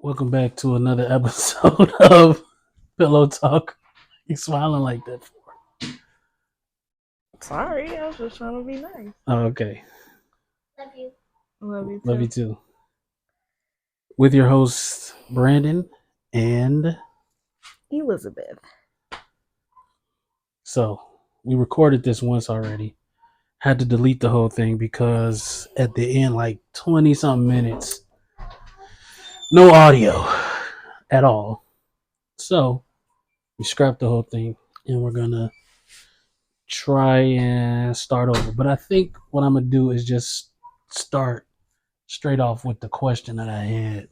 Welcome back to another episode of Pillow Talk. You smiling like that for? Sorry, I was just trying to be nice. Oh, okay. Love you. Love you too. Love you too. With your host Brandon and Elizabeth. so we recorded this once already. Had to delete the whole thing because at the end, like 20 something minutes, no audio at all. So we scrapped the whole thing and we're gonna try and start over. But I think what I'm gonna do is just start straight off with the question that I had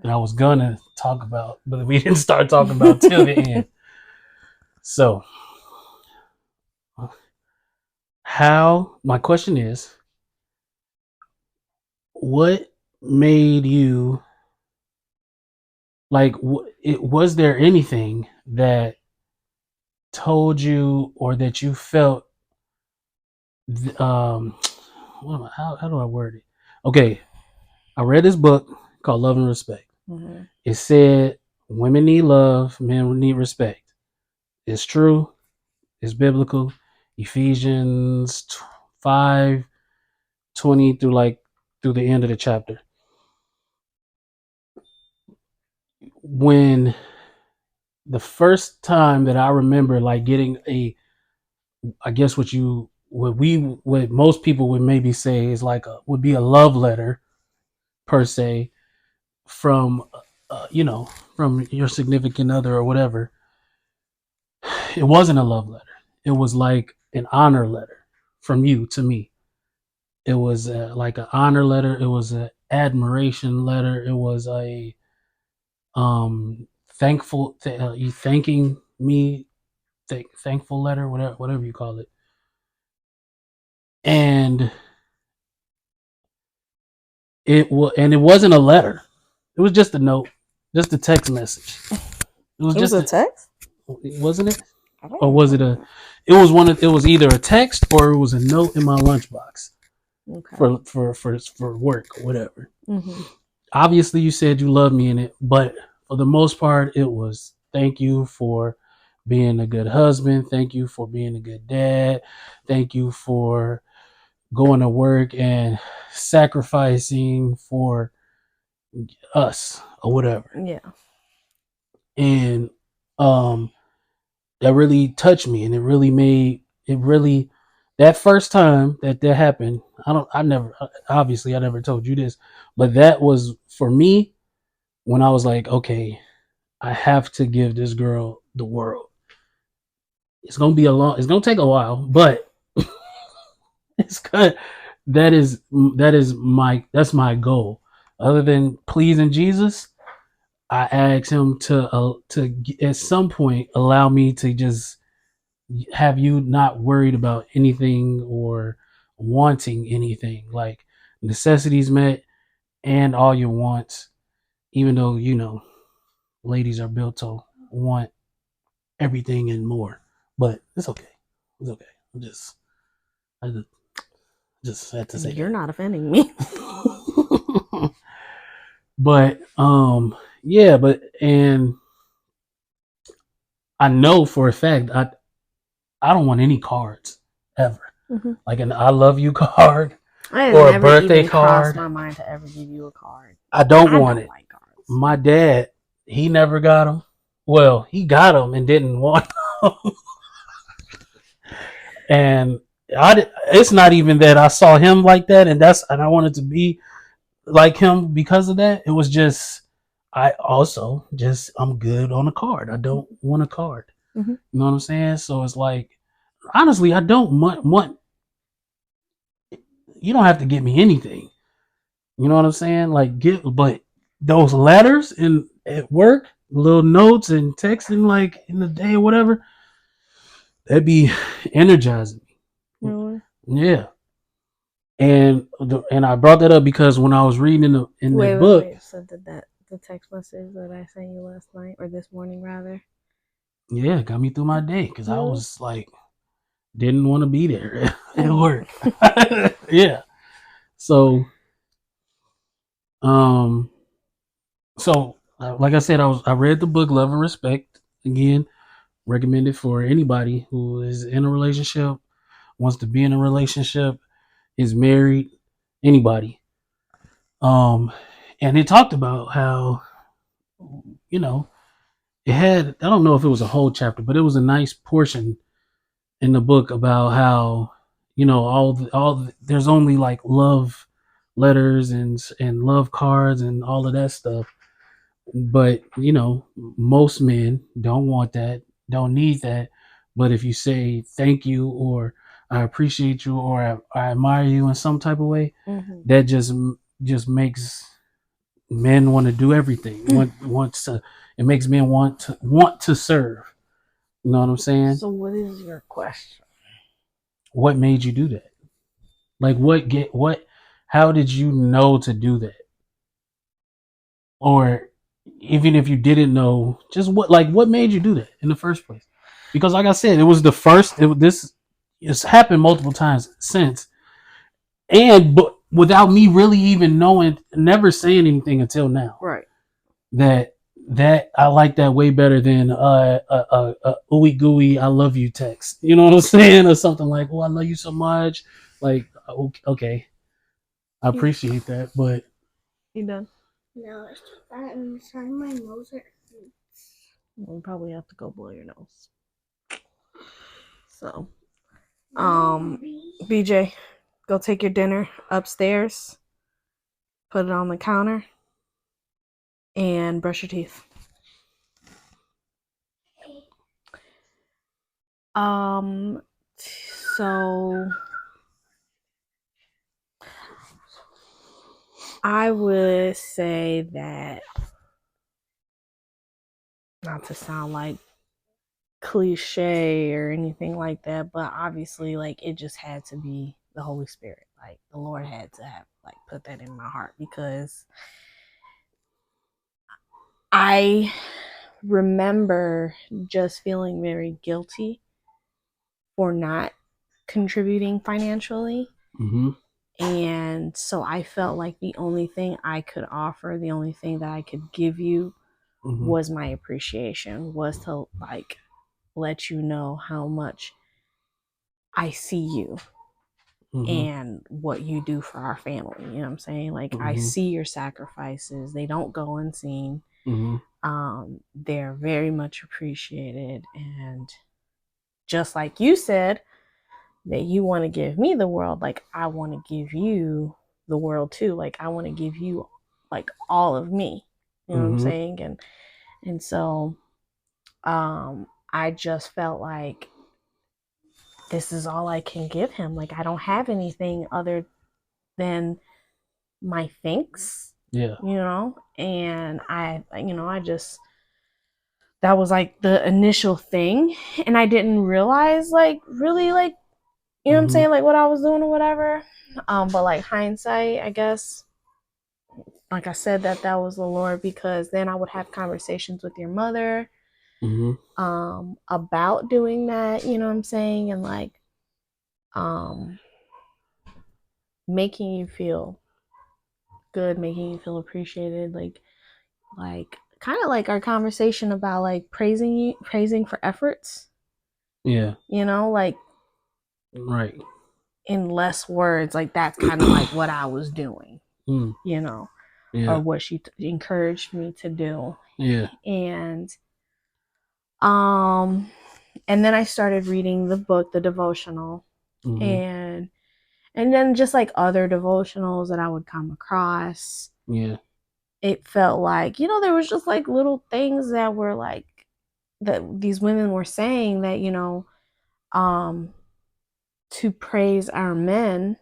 that I was gonna talk about, but we didn't start talking about till the end. So, my question is, what made you like? Was there anything that told you or that you felt? Um, how do I word it? Okay, I read this book called Love and Respect. Mm-hmm. It said women need love, men need respect. It's true. It's biblical. Ephesians 5:20 through the end of the chapter. When the first time that I remember like getting I guess what most people would maybe say is would be a love letter per se from from your significant other or whatever. It wasn't a love letter. It was like an honor letter from you to me. It was like an honor letter. It was an admiration letter. It was a you thanking me, thankful letter, whatever you call it. And it wasn't a letter. It was just a note, just a text message. It was just a text, wasn't it? Or was it a? It was one of. It was either a text or it was a note in my lunchbox. Okay. For work or whatever. Mm-hmm. Obviously, you said you love me in it, but for the most part, it was thank you for being a good husband. Thank you for being a good dad. Thank you for going to work and sacrificing for us or whatever. Yeah. And that really touched me, and it really that first time that happened. I never told you this, but that was for me when I was like, okay, I have to give this girl the world. It's gonna take a while, but it's good. That's my goal. Other than pleasing Jesus, I asked him to at some point allow me to just have you not worried about anything or wanting anything, like necessities met and all your wants, even though ladies are built to want everything and more. But it's okay. It's okay. I just had to say you're not offending me. But yeah, and I know for a fact I don't want any cards ever. Mm-hmm. Like an I love you card or a birthday card. Crossed my mind to ever give you a card. I don't want it. Like cards. My dad, he never got them. Well, he got them and didn't want them. And it's not even that I saw him like that, and I wanted to be like him because of that. It was just I'm good on a card. I don't want a card. Mm-hmm. You know what I'm saying? So it's like, honestly, I don't want. You don't have to get me anything. You know what I'm saying? But those letters at work, little notes and texting like in the day or whatever, that'd be energizing me. Really? Yeah. And I brought that up because when I was reading in the book. So did the text message that I sent you last night or this morning rather? Yeah, got me through my day because I was like, didn't want to be there at work. Yeah. So like I said, I read the book Love and Respect. Again, recommended for anybody who is in a relationship, wants to be in a relationship, is married, anybody. Um, and it talked about how, you know, it had, I don't know if it was a whole chapter, but it was a nice portion in the book about how, there's only like love letters and love cards and all of that stuff. But most men don't want that, don't need that. But if you say thank you, or I appreciate you, or I admire you in some type of way, Mm-hmm. that just makes men want to do everything. Wants to It makes men want to serve. You know what I'm saying? So, what is your question? What made you do that? Like what? How did you know to do that? Or even if you didn't know, just what made you do that in the first place? Because like I said, it was the first. This it's happened multiple times since, but without me really even knowing, never saying anything until now. Right. That I like that way better than ooey gooey I love you text. You know what I'm saying, or something like, oh, I love you so much. Like, okay, I appreciate that, but You done? No, it's that inside my nose hurts. We probably have to go blow your nose. So, BJ, go take your dinner upstairs, put it on the counter, and brush your teeth. So I would say that, not to sound like cliche or anything like that, but obviously, like, it just had to be the Holy Spirit. Like, the Lord had to have like put that in my heart, because I remember just feeling very guilty for not contributing financially. mm-hmm. And so I felt like the only thing I could offer, the only thing that I could give you, Mm-hmm. was my appreciation, was to like let you know how much I see you Mm-hmm. and what you do for our family. You know what I'm saying? Like, I see your sacrifices. They don't go unseen. They're very much appreciated. And just like you said, that you want to give me the world, like, I want to give you the world too. Like, I want to give you like all of me. You know what I'm saying? And so I just felt like this is all I can give him. Like, I don't have anything other than my thanks. Yeah. And I just, that was like the initial thing. And I didn't realize, like, really, like, you know what I'm saying, like, what I was doing or whatever. But like, hindsight, I guess, like I said, that was the Lord, because then I would have conversations with your mother about doing that, you know what I'm saying, and like making you feel good, making you feel appreciated, like kind of like our conversation about like praising for efforts. Yeah. Like, right. In less words, like that's kind of like what I was doing. Yeah. Or what she encouraged me to do. Yeah. And then I started reading the book, the devotional, and then just like other devotionals that I would come across. Yeah. It felt like, there was just like little things that were like, that these women were saying, that, to praise our men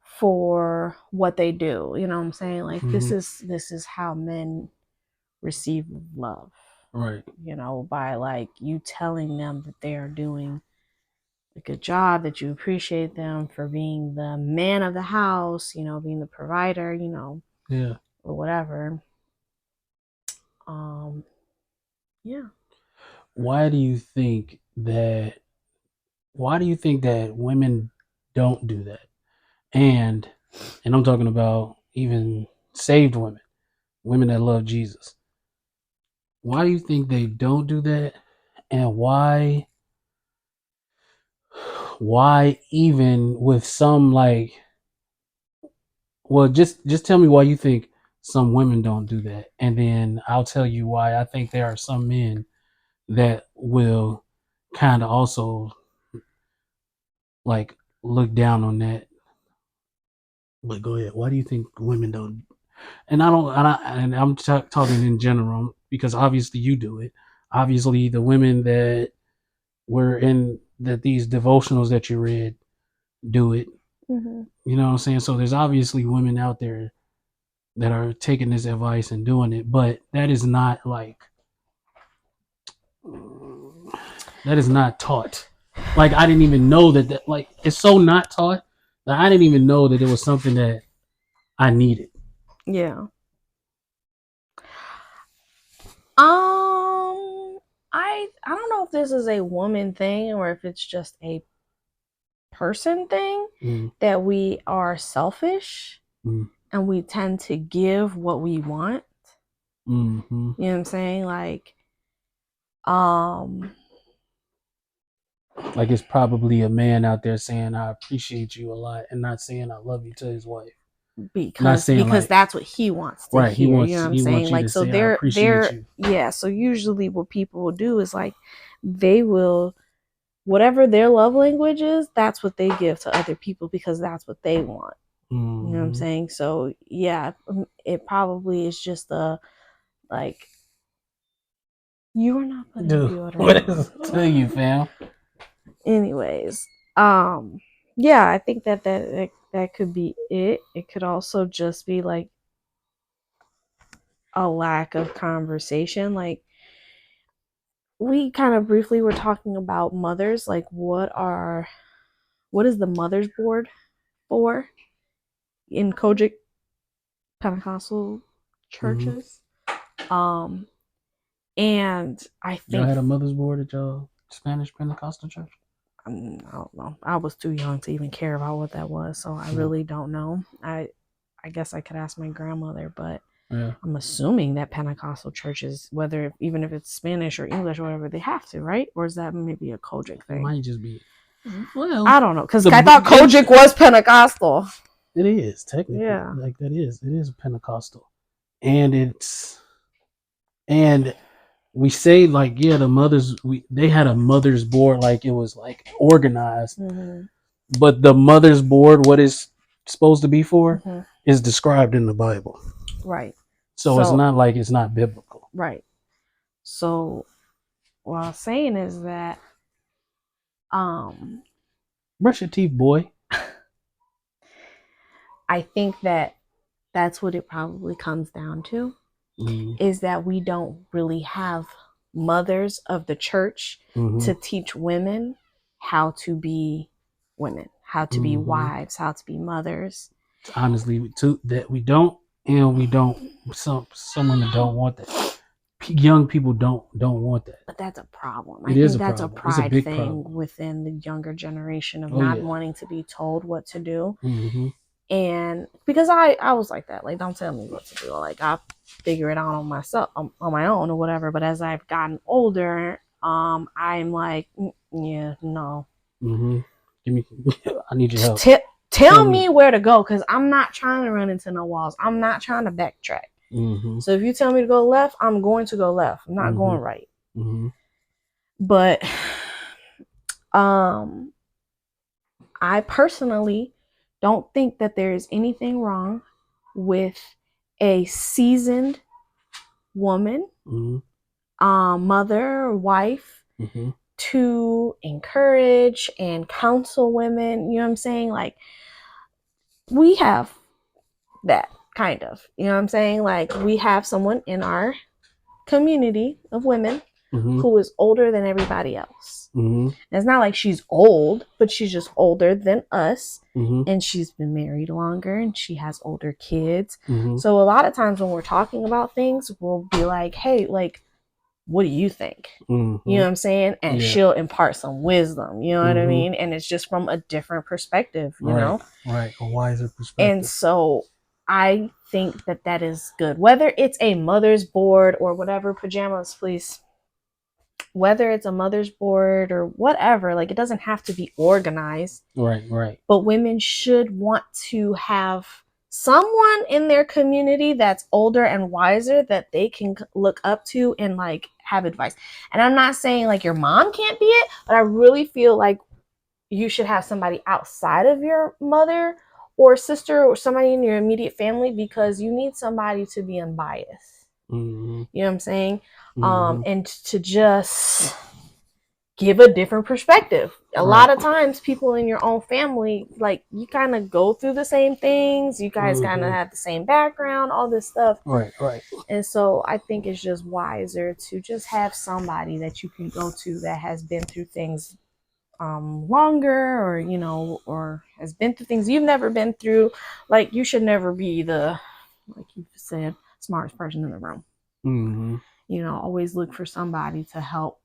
for what they do. You know what I'm saying? Like, this is how men receive love. Right. By like you telling them that they are doing a good job, that you appreciate them for being the man of the house, being the provider, yeah, or whatever. Yeah. Why do you think that women don't do that? And I'm talking about even saved women. women that love Jesus. Why do you think they don't do that? And why even with some like, well, just tell me why you think some women don't do that, and then I'll tell you why I think there are some men that will kind of also like look down on that. But go ahead. Why do you think women don't? And I'm talking in general because obviously you do it. Obviously, the women that were in that these devotionals that you read do it. Mm-hmm. You know what I'm saying? So there's obviously women out there that are taking this advice and doing it, but that is not like that is not taught. Like I didn't even know that like it's so not taught that I didn't even know that it was something that I needed. Yeah. I don't know if this is a woman thing or if it's just a person thing that we are selfish and we tend to give what we want. Mm-hmm. You know what I'm saying? Like it's probably a man out there saying I appreciate you a lot and not saying I love you to his wife. Because like, that's what he wants to hear. You know what I'm saying? Like so they're yeah, so usually what people will do is like they will whatever their love language is, that's what they give to other people because that's what they want. Mm-hmm. You know what I'm saying? So yeah, it probably is just a like you are not putting deodorant. What is it to you, fam? Anyways, yeah, I think that could be it. It could also just be like a lack of conversation. Like we kind of briefly were talking about mothers, like what is the mothers board for in Kojic Pentecostal churches? Mm-hmm. And I think y'all had a mother's board at y'all Spanish Pentecostal church? I don't know. I was too young to even care about what that was, so I really don't know. I guess I could ask my grandmother, but yeah. I'm assuming that Pentecostal churches, even if it's Spanish or English or whatever, they have to, right? Or is that maybe a Kojic thing? It might just be. Well, I don't know because I thought Kojic was Pentecostal. It is technically, yeah. Like it is Pentecostal, and we say like yeah, the mothers they had a mothers board like it was like organized, but the mothers board, what it's supposed to be for, is described in the Bible, right? So it's not like it's not biblical, right? So what I'm saying is that brush your teeth, boy. I think that's what it probably comes down to, is that we don't really have mothers of the church to teach women how to be women, how to be wives, how to be mothers. Honestly, too, that we don't, and we don't. Some women don't want that. Young people don't want that. But that's a problem. I think that's a pride thing within the younger generation of not wanting to be told what to do. And because I was like that, like don't tell me what to do. Like I figure it out on myself, on my own or whatever. But as I've gotten older, I'm like, yeah, no. Give me, I need your help. Tell me where to go, because I'm not trying to run into no walls. I'm not trying to backtrack. So if you tell me to go left, I'm going to go left. I'm not going right. But I personally don't think that there is anything wrong with a seasoned woman, mother, wife, to encourage and counsel women. You know what I'm saying? Like, we have that kind of, you know what I'm saying? Like, we have someone in our community of women who is older than everybody else. And it's not like she's old, but she's just older than us. And she's been married longer and she has older kids. So a lot of times when we're talking about things, we'll be like, hey, like, what do you think? You know what I'm saying? And she'll impart some wisdom, you know what I mean? And it's just from a different perspective, you know? Right, a wiser perspective. And so I think that is good. Whether it's a mother's board or whatever, pajamas, please. Whether it's a mother's board or whatever, like it doesn't have to be organized. Right. But women should want to have someone in their community that's older and wiser that they can look up to and like have advice. And I'm not saying like your mom can't be it, but I really feel like you should have somebody outside of your mother or sister or somebody in your immediate family, because you need somebody to be unbiased. Mm-hmm. You know what I'm saying? And to just give a different perspective. A lot of times people in your own family, like you kind of go through the same things. You guys kind of have the same background, all this stuff. Right. And so I think it's just wiser to just have somebody that you can go to that has been through things longer, or you know, or has been through things you've never been through. Like you should never be the, like you said, smartest person in the room. Mm-hmm. You know, always look for somebody to help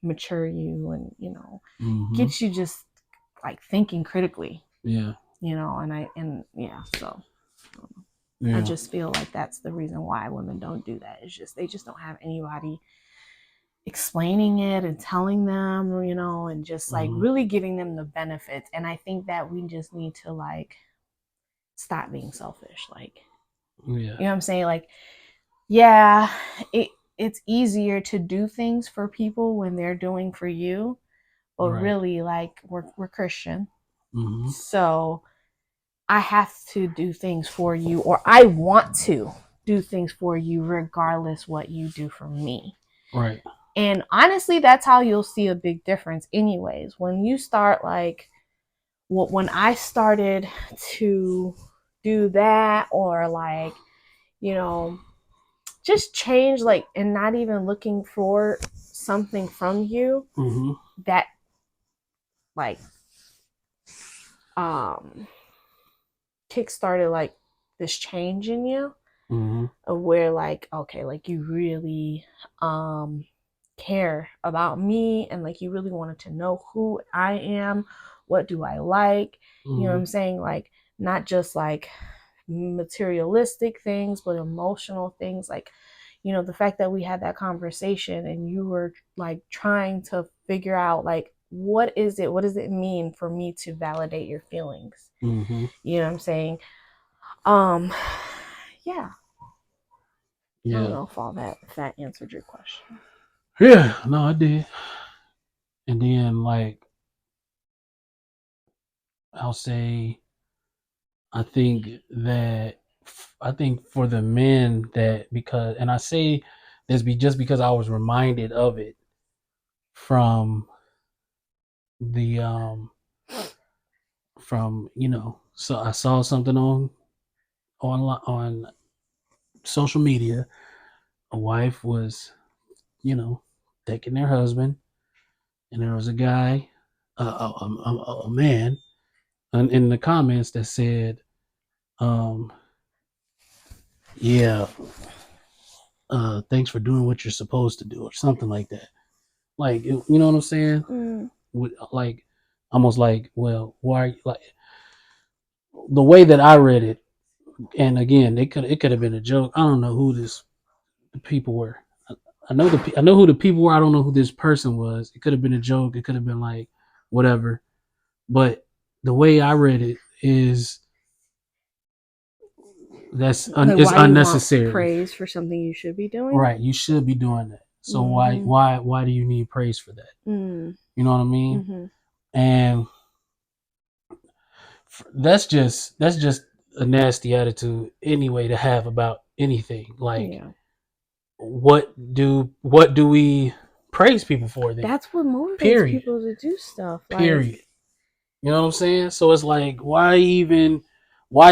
mature you and, you know, get you just like thinking critically. Yeah. You know, so yeah. I just feel like that's the reason why women don't do that. It's just they just don't have anybody explaining it and telling them, you know, and just like really giving them the benefits. And I think that we just need to like stop being selfish. Like, you know what I'm saying? Like, yeah, it's easier to do things for people when they're doing for you, but really, like, we're Christian, so I have to do things for you, or I want to do things for you regardless what you do for me. Right. And honestly, that's how you'll see a big difference anyways. When you start like, when I started to do that, or like, you know, just change, like, and not even looking for something from you, that like kick-started like this change in you, of where like, okay, like you really care about me, and like you really wanted to know who I am, what do I like, you know what I'm saying, like not just like materialistic things, but emotional things. Like, you know, the fact that we had that conversation and you were like trying to figure out like, what does it mean for me to validate your feelings? You know what I'm saying? Yeah. I don't know if that answered your question. Yeah, no, I did. And then like, I'll say, I think for the men that, because, and I say this just because I was reminded of it from the from, you know, so I saw something on social media. A wife was, you know, taking their husband, and there was a guy, a man, in the comments that said, yeah, thanks for doing what you're supposed to do, or something like that. Like, you know what I'm saying? Like, almost like, well, why? Like, the way that I read it, and again, it could have been a joke. I don't know who the people were. I know who the people were. I don't know who this person was. It could have been a joke. It could have been like whatever. But the way I read it is it's unnecessary. Praise for something you should be doing. Right, you should be doing that. So why do you need praise for that? You know what I mean? And that's just a nasty attitude anyway to have about anything. Like, what do we praise people for then? That's what motivates people to do stuff. Period. You know what I'm saying? So it's like, why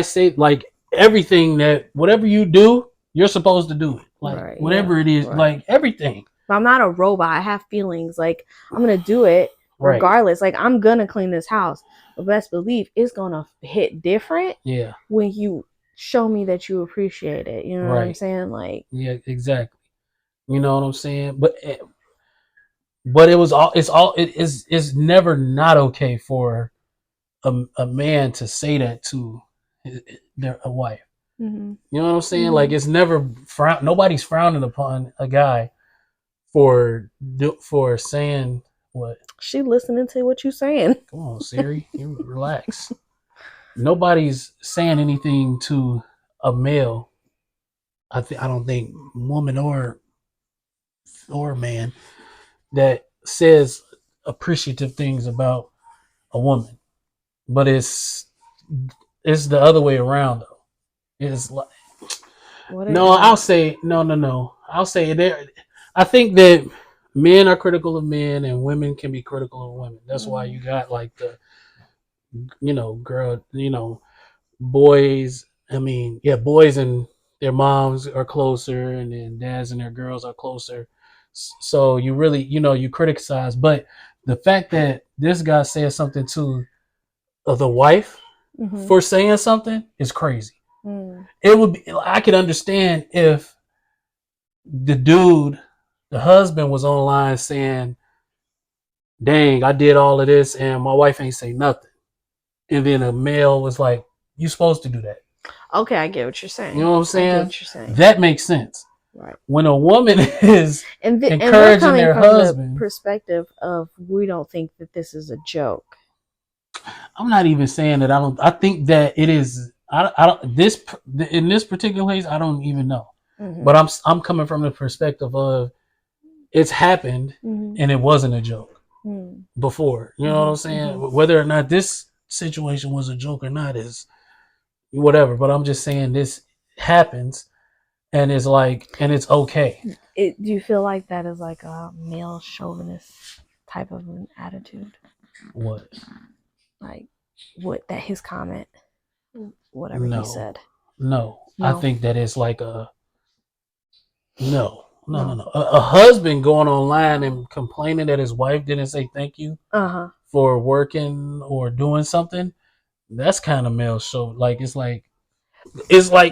say, like, everything that, whatever you do, you're supposed to do it. Like, whatever it is, like everything. But I'm not a robot. I have feelings. Like, I'm going to do it regardless. Like, I'm going to clean this house. But best believe it's going to hit different when you show me that you appreciate it. You know what I'm saying? Like, yeah, exactly. You know what I'm saying? But it's never not okay for a man to say that to their a wife. Mm-hmm. You know what I'm saying? Mm-hmm. Like it's never nobody's frowning upon a guy for saying what? She listening to what you saying. Come on, Siri, you relax. Nobody's saying anything to a male. I don't think woman or man that says appreciative things about a woman, but it's the other way around though. It's like no, I'll say no. I'll say there. I think that men are critical of men and women can be critical of women. That's why you got like the, girl, boys. I mean, yeah, boys and their moms are closer, and then dads and their girls are closer. So you really, you criticize, but the fact that this guy said something to the wife for saying something is crazy. It would be, I could understand if the husband was online saying, dang, I did all of this and my wife ain't say nothing. And then a male was like, you supposed to do that. Okay, I get what you're saying. You know what I'm saying? I get what you're saying. That makes sense. Right. When a woman is encouraging their husband, the perspective of we don't think that this is a joke. I'm not even saying that I think that it is. I don't in this particular case. I don't even know. Mm-hmm. But I'm coming from the perspective of it's happened and it wasn't a joke before. You know what I'm saying? Whether or not this situation was a joke or not is whatever. But I'm just saying this happens. And it's like, and it's okay. Do you feel like that is like a male chauvinist type of an attitude? What? Like, that his comment, whatever he said. No, I think that it's like no. A husband going online and complaining that his wife didn't say thank you for working or doing something. That's kind of male show. Like it's like,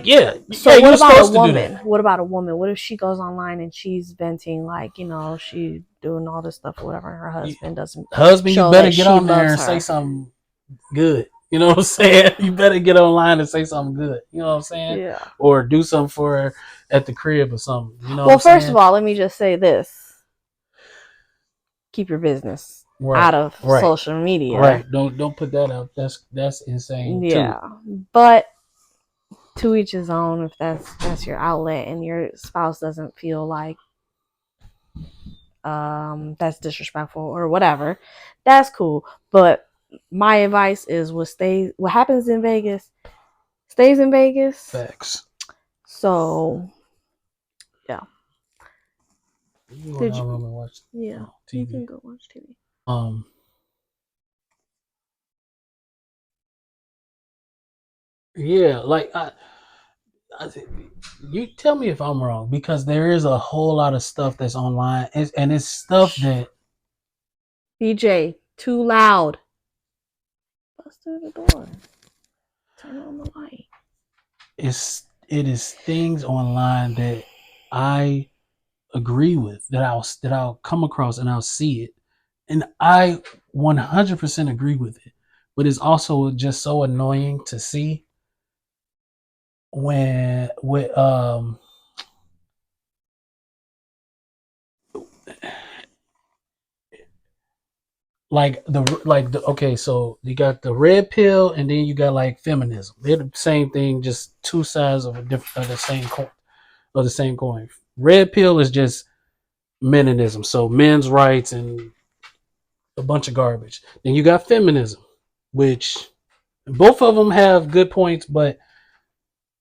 yeah. So what about a woman? What about a woman? What if she goes online and she's venting, like, she's doing all this stuff or whatever, and her husband doesn't. Husband, you better get on there and say something good. You know what I'm saying? You better get online and say something good. You know what I'm saying? Yeah. Or do something for her at the crib or something. You know. Well, first of all, let me just say this: keep your business out of social media. Right. Don't put that out. That's insane. Yeah, but. To each his own. If that's your outlet and your spouse doesn't feel like that's disrespectful or whatever, that's cool. But my advice is what happens in Vegas stays in Vegas. Facts. So yeah. You can go and watch TV. You can go watch TV. Yeah, like you tell me if I'm wrong, because there is a whole lot of stuff that's online, and it's stuff that BJ too loud. Bust through the door. Turn on the light. It is things online that I agree with, that I'll come across and I'll see it, and I 100% agree with it, but it's also just so annoying to see. When with okay, so you got the red pill and then you got like feminism. They're the same thing, just two sides of the same coin. Red pill is just meninism, so men's rights and a bunch of garbage. Then you got feminism, which both of them have good points, but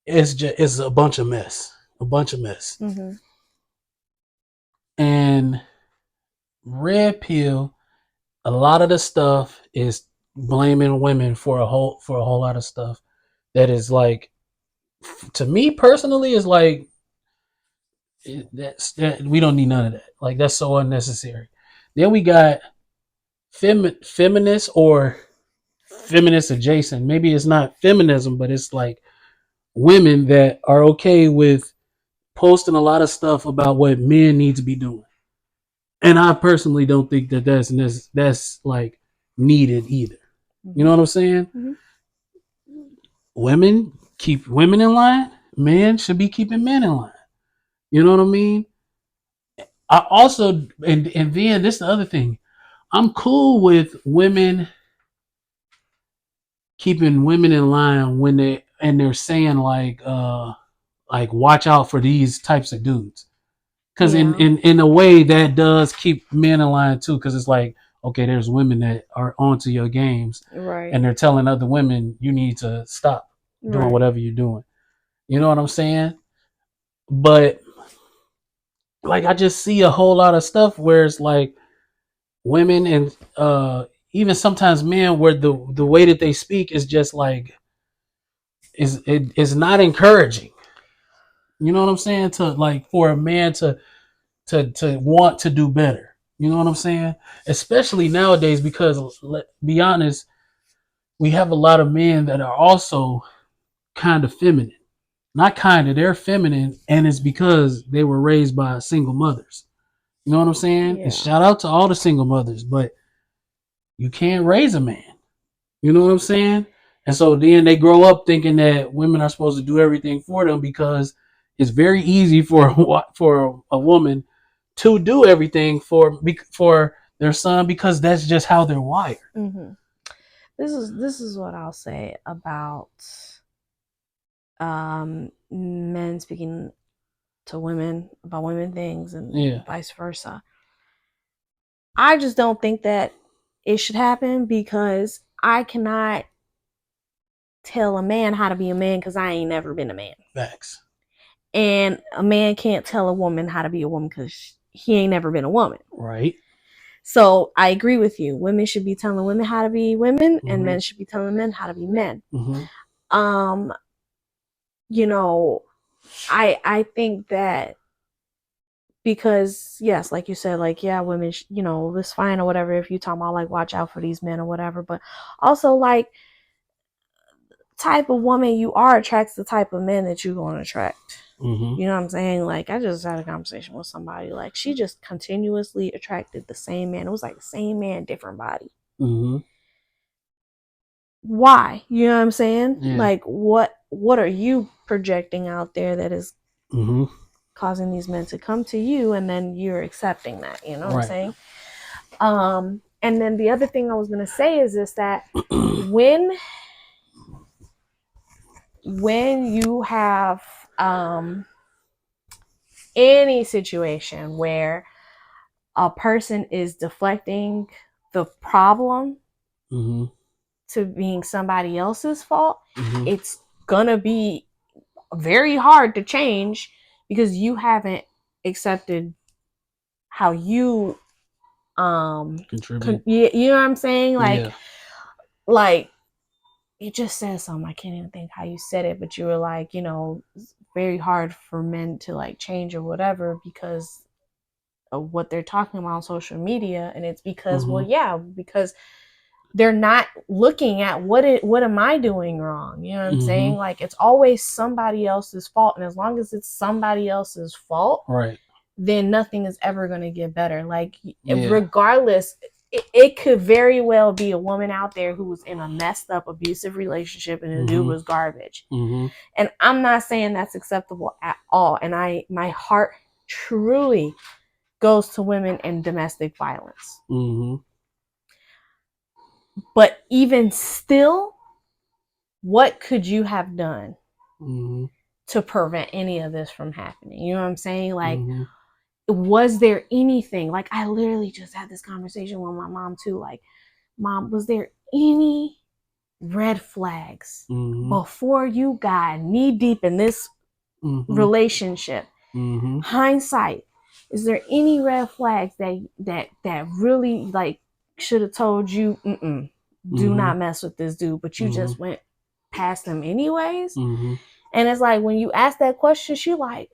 it's a bunch of mess. Mm-hmm. And red pill, a lot of the stuff is blaming women for a whole lot of stuff that is like, to me personally, is like that we don't need none of that. Like that's so unnecessary. Then we got feminist or feminist adjacent. Maybe it's not feminism, but it's like women that are okay with posting a lot of stuff about what men need to be doing. And I personally don't think that that's like needed either. You know what I'm saying? Mm-hmm. women keep women in line. Men should be keeping men in line. You know what I mean? I also and then this is the other thing. I'm cool with women keeping women in line when they're saying like watch out for these types of dudes. Because Yeah. in a way that does keep men in line too, because it's like, okay, there's women that are onto your games Right. and they're telling other women you need to stop doing Right. whatever you're doing. You know what I'm saying? But like I just see a whole lot of stuff where it's like women and even sometimes men where the way that they speak is just like is not encouraging. You know what I'm saying? To like for a man to want to do better. You know what I'm saying? Especially nowadays because let's be honest, we have a lot of men that are also kind of feminine. Not kind of, they're feminine, and it's because they were raised by single mothers. You know what I'm saying? Yeah. And shout out to all the single mothers, but you can't raise a man. You know what I'm saying? And so then they grow up thinking that women are supposed to do everything for them because it's very easy for a woman to do everything for their son because that's just how they're wired. Mm-hmm. This is what I'll say about men speaking to women about women things and vice versa. I just don't think that it should happen because I cannot tell a man how to be a man because I ain't never been a man. Facts. And a man can't tell a woman how to be a woman because he ain't never been a woman. Right. So I agree with you. Women should be telling women how to be women, and men should be telling men how to be men. You know, I think that because yes, like you said, like yeah, women, you know, it's fine or whatever if you talking about like watch out for these men or whatever, but also like type of woman you are attracts the type of men that you're going to attract. You know what I'm saying? Like I just had a conversation with somebody, like she just continuously attracted the same man. It was like the same man, different body. Why? You know what I'm saying? Yeah. Like what are you projecting out there that is causing these men to come to you, and then you're accepting that? You know what I'm saying? And then the other thing I was gonna say is this, that when you have any situation where a person is deflecting the problem to being somebody else's fault, it's gonna be very hard to change because you haven't accepted how you contribute. You know what I'm saying? Like, like you just said something. I can't even think how you said it, but you were like, you know, it's very hard for men to like change or whatever because of what they're talking about on social media. And it's because, well, yeah, because they're not looking at what am I doing wrong? You know what I'm saying? Like it's always somebody else's fault. And as long as it's somebody else's fault, right, then nothing is ever going to get better. Like regardless, it could very well be a woman out there who was in a messed up abusive relationship and the dude was garbage. And I'm not saying that's acceptable at all. And my heart truly goes to women in domestic violence. But even still, what could you have done to prevent any of this from happening? You know what I'm saying? Like, was there anything? Like, I literally just had this conversation with my mom too. Like, Mom, was there any red flags before you got knee deep in this relationship? Hindsight, is there any red flags that really like should have told you, do not mess with this dude, but you just went past him anyways? And it's like when you ask that question, she like,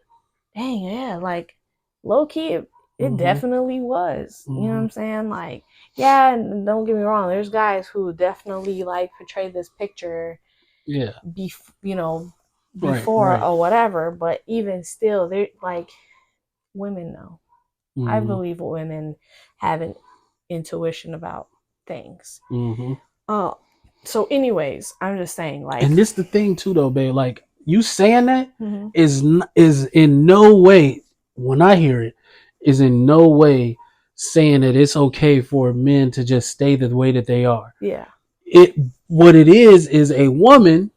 dang, yeah, like low key, it definitely was. You know what I'm saying? Like, yeah, don't get me wrong, there's guys who definitely like portray this picture, before right. or whatever, but even still, they're like, women know. I believe women have an intuition about things. So, anyways, I'm just saying, like, And this the thing too, though, babe. Like you saying that mm-hmm. is in no way, when I hear it, is in no way saying that it's okay for men to just stay the way that they are. Yeah. What it is a woman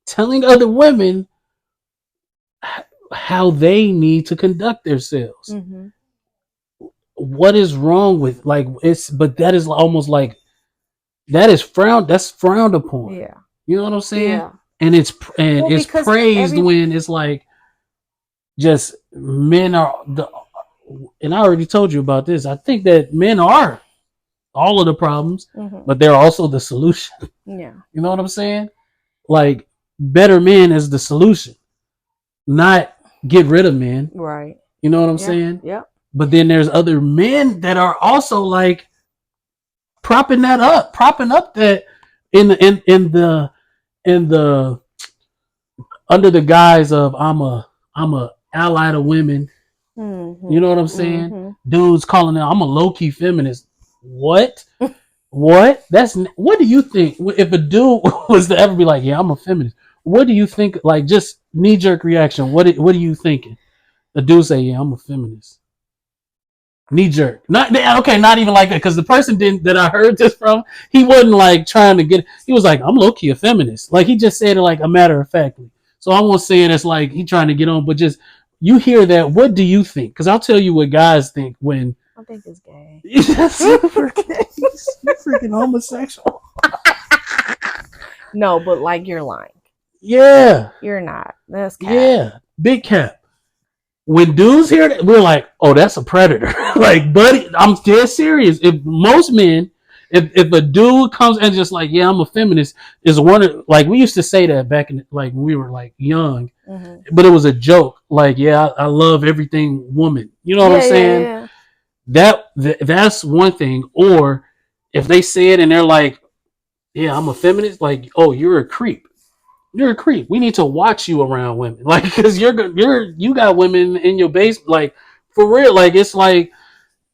telling other women how they need to conduct themselves. Mm-hmm. What is wrong with but that is almost like that's frowned upon. Yeah. You know what I'm saying? Yeah. And it's praised when it's like just men are and I already told you about this. I think that men are all of the problems, but they're also the solution. Yeah. You know what I'm saying? Like better men is the solution, not get rid of men. Right. You know what I'm saying? Yep. But then there's other men that are also like propping up that in the under the guise of I'm a ally to women. Mm-hmm. You know what I'm saying? Mm-hmm. Dudes calling out I'm a low-key feminist. What? What do you think if a dude was to ever be like, yeah, I'm a feminist? What do you think? Like just knee-jerk reaction. What are you thinking? The dude say, yeah, I'm a feminist. Knee jerk. Not even like that, because the person that I heard this from, he wasn't like trying to get. He was like, I'm low key a feminist. Like he just said it like a matter of factly. So I won't say it as like he trying to get on, but just you hear that. What do you think? Because I'll tell you what guys think when. I think it's gay. Super gay. You're freaking homosexual. No, but like you're lying. Yeah. You're not. That's cap. Yeah. Big cap. When dudes hear that, we're like, oh, that's a predator. Like, buddy, I'm dead serious. If most men, if a dude comes and just like, yeah, I'm a feminist, is one of, like, we used to say that back in, like, when we were like young, but it was a joke. Like, yeah, I love everything woman. You know what I'm saying? Yeah. That's one thing. Or if they say it and they're like, yeah, I'm a feminist, like, oh, you're a creep. You're a creep. We need to watch you around women, like, because you got women in your base, like, for real. Like, it's like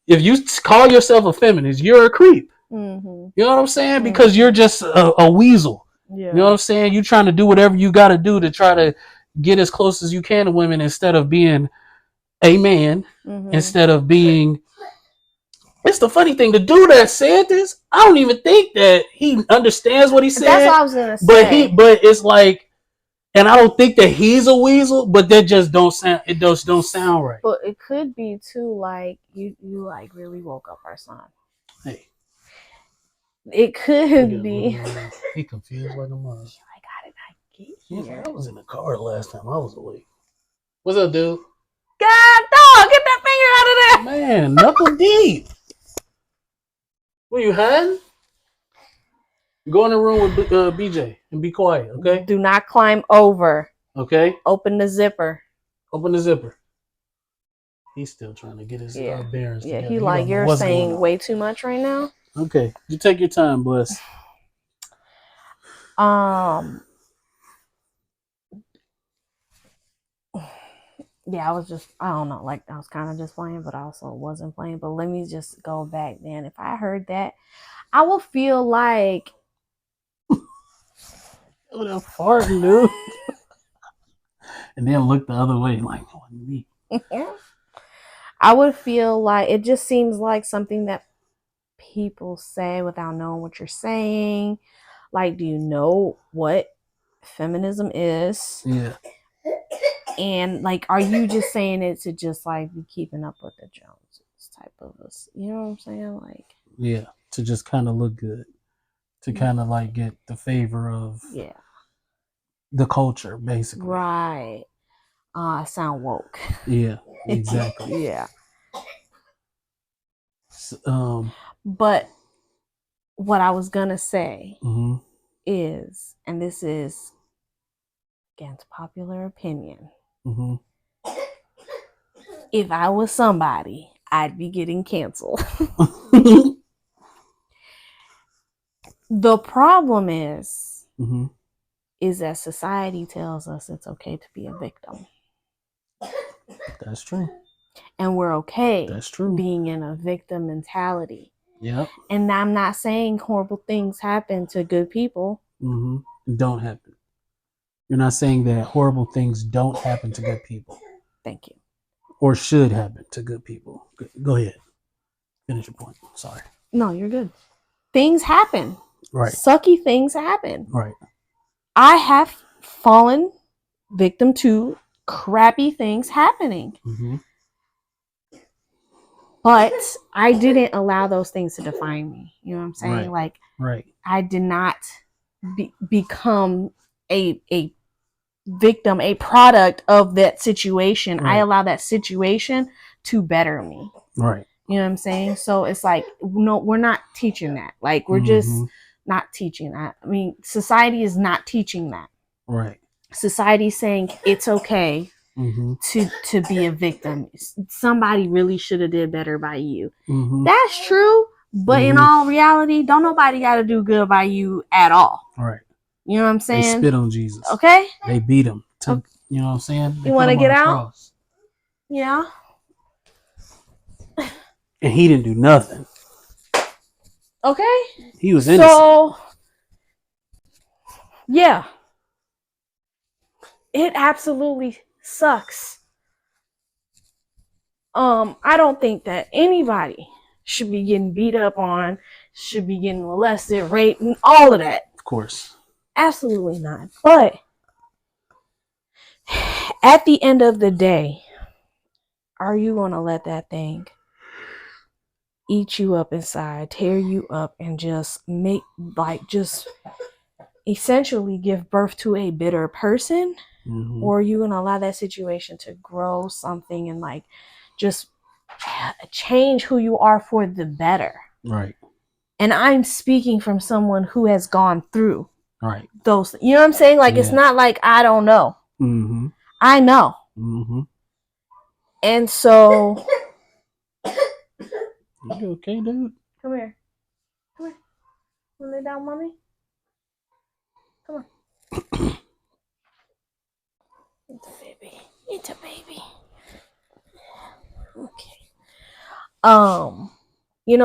if you call yourself a feminist, you're a creep. You know what I'm saying? Because you're just a weasel. Yeah. You know what I'm saying? You trying to do whatever you got to do to try to get as close as you can to women instead of being a man, instead of being. It's the funny thing. The dude that said this, I don't even think that he understands what he said. That's what I was gonna say. But it's like, and I don't think that he's a weasel, but that just don't sound. It just don't sound right. But it could be too, like you like really woke up our son. Hey, it could be. He confused like a mother. I got it. I get here. I was in the car last time I was awake. What's up, dude? God, dog, get that finger out of there. Man, knuckle deep. What, you hiding? Go in the room with BJ and be quiet, okay? Do not climb over. Okay. Open the zipper. Open the zipper. He's still trying to get his bearings together. Yeah, he like, you're saying way too much right now. Okay, you take your time, Bless. Yeah, I don't know, like I was kind of just playing, but I also wasn't playing. But let me just go back then. If I heard that, I will feel like oh, that farting, dude. And then look the other way, like, oh, me. I would feel like it just seems like something that people say without knowing what you're saying. Like, do you know what feminism is? Yeah. And like, are you just saying it to just like be keeping up with the Joneses type of us? You know what I'm saying? Like, yeah, to just kind of look good, to kind of like get the favor of the culture, basically. Right. Sound woke. Yeah, exactly. Yeah. But what I was gonna say is, and this is against popular opinion, if I was somebody, I'd be getting canceled. The problem is that society tells us it's okay to be a victim. That's true. And we're okay. That's true. Being in a victim mentality. Yep. And I'm not saying horrible things happen to good people. Don't happen. You're not saying that horrible things don't happen to good people. Thank you. Or should happen to good people. Go ahead. Finish your point. Sorry. No, you're good. Things happen. Right. Sucky things happen. Right. I have fallen victim to crappy things happening. But I didn't allow those things to define me. You know what I'm saying? Right. I did not become a victim, a product of that situation. Right. I allow that situation to better me. Right. You know what I'm saying? So it's like, no, we're not teaching that. Like, we're just not teaching that. I mean, society is not teaching that. Right. Society's saying it's okay to be a victim. Somebody really should have did better by you. That's true. But in all reality, don't nobody got to do good by you at all. Right. You know what I'm saying? They spit on Jesus. Okay. They beat him. You know what I'm saying? You want to get out? Yeah. And he didn't do nothing. Okay. He was innocent. So, yeah. It absolutely sucks. I don't think that anybody should be getting beat up on, should be getting molested, raped, and all of that. Of course. Absolutely not. But at the end of the day, are you going to let that thing eat you up inside, tear you up, and just essentially give birth to a bitter person? Or are you going to allow that situation to grow something and just change who you are for the better? Right. And I'm speaking from someone who has gone through those. You know what I'm saying? It's not like I don't know. I know. And so, you okay, dude? Come here. Want to lay down, mommy? Come on. It's a baby. It's a baby. Okay.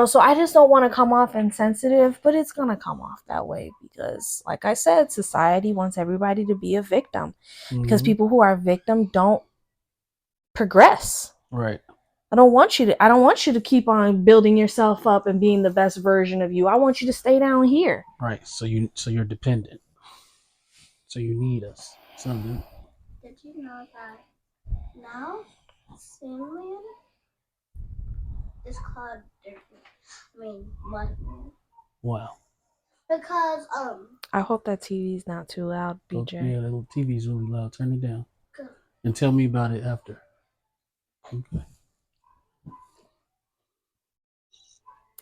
So I just don't want to come off insensitive, but it's going to come off that way because, like I said, society wants everybody to be a victim because people who are victim don't progress. Right. I don't want you to keep on building yourself up and being the best version of you. I want you to stay down here. Right. So you're dependent. So you need us. Something. Did you know that now Sandman is called Mudman? Wow. Because I hope that TV's not too loud, BJ. Yeah, the little TV's really loud. Turn it down. Good. And tell me about it after. Okay.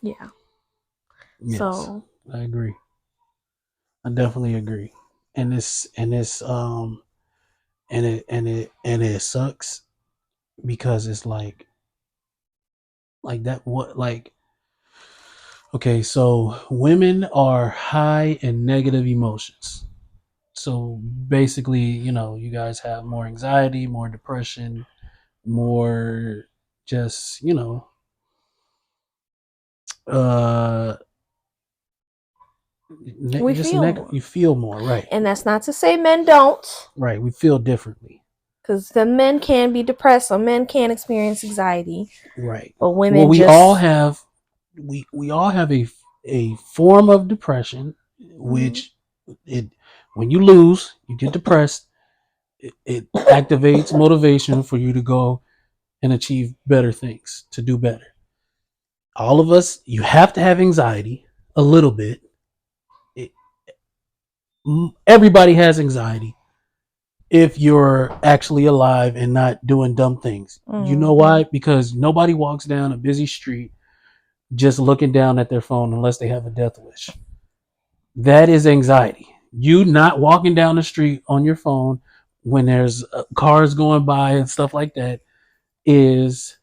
Yeah. Yes, so I agree. I definitely agree. And it sucks because it's like that. Okay, so women are high in negative emotions. So basically, you guys have more anxiety, more depression, more just, you feel more, right? And that's not to say men don't. Right, we feel differently. Because the men can be depressed, so men can experience anxiety. Right. But women we all have a form of depression, which when you lose, you get depressed. It activates motivation for you to go and achieve better things, to do better. All of us, you have to have anxiety a little bit. Everybody has anxiety if you're actually alive and not doing dumb things. You know why? Because nobody walks down a busy street just looking down at their phone unless they have a death wish. That is anxiety. You not walking down the street on your phone when there's cars going by and stuff like that is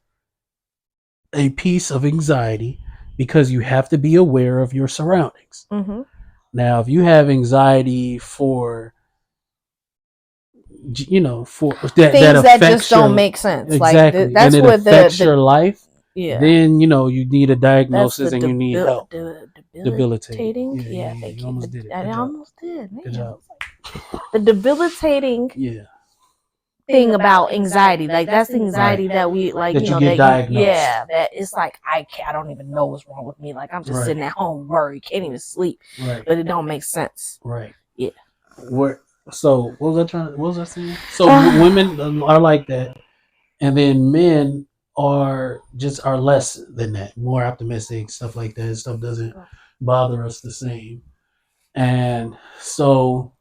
a piece of anxiety because you have to be aware of your surroundings. Now, if you have anxiety for things that just don't make sense, exactly, that's and it what affects your life, Yeah. Then, you need a That's diagnosis the and you need help. debilitating. Yeah, Yeah, you thank you. almost did it. I Good job. almost did. Man. Good job. The debilitating Yeah. thing about anxiety, like that's the anxiety that we like, That you get diagnosed. that it's like I don't even know what's wrong with me. Like I'm just Right. sitting at home worried, can't even sleep, Right. but it don't make sense. Right. Yeah. So what was I saying? So women are like that, and then men are less than that, more optimistic, stuff like that. Stuff doesn't bother us the same, and so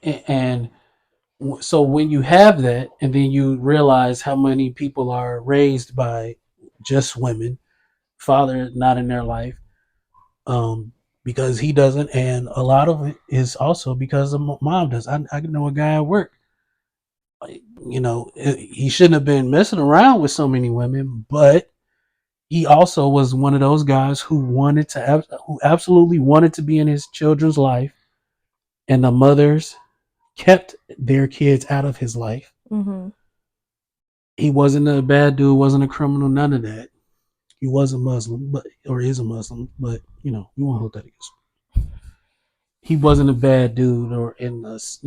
and so when you have that, and then you realize how many people are raised by just women, father not in their life, because he doesn't, and a lot of it is also because of mom does. I know a guy at work. He shouldn't have been messing around with so many women, but he also was one of those guys who absolutely wanted to be in his children's life, and the mothers kept their kids out of his life. Mm-hmm. He wasn't a bad dude, wasn't a criminal, none of that. He was a Muslim, or is a Muslim, but you won't hold that against him. He wasn't a bad dude, or in us,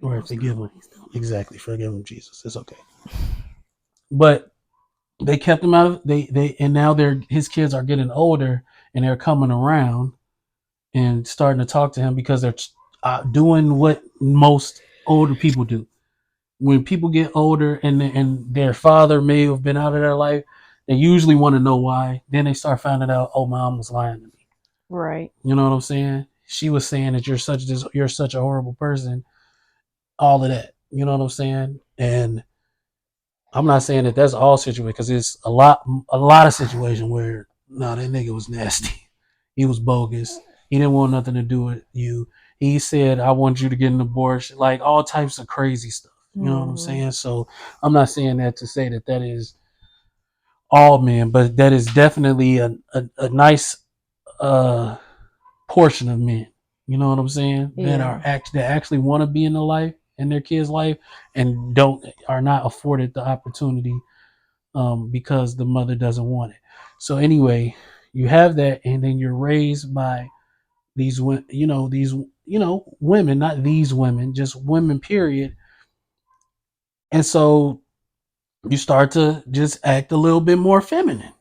or forgive him. Exactly, forgive him, Jesus. It's okay. But they kept him out of and now his kids are getting older, and they're coming around and starting to talk to him because they're doing what most older people do. When people get older and their father may have been out of their life, they usually want to know why. Then they start finding out, oh, mom was lying to me. Right. You know what I'm saying? She was saying that you're such a horrible person. All of that. You know what I'm saying? And I'm not saying that that's all situations, because it's a lot of situations where that nigga was nasty. He was bogus. He didn't want nothing to do with you. He said, I want you to get an abortion, like all types of crazy stuff. You know what I'm saying? So I'm not saying that to say that is all men, but that is definitely a nice portion of men. You know what I'm saying? Yeah. That actually want to be in their kids' life, and are not afforded the opportunity because the mother doesn't want it. So anyway, you have that, and then you're raised by these women, women, not these women, just women, period. And so you start to just act a little bit more feminine.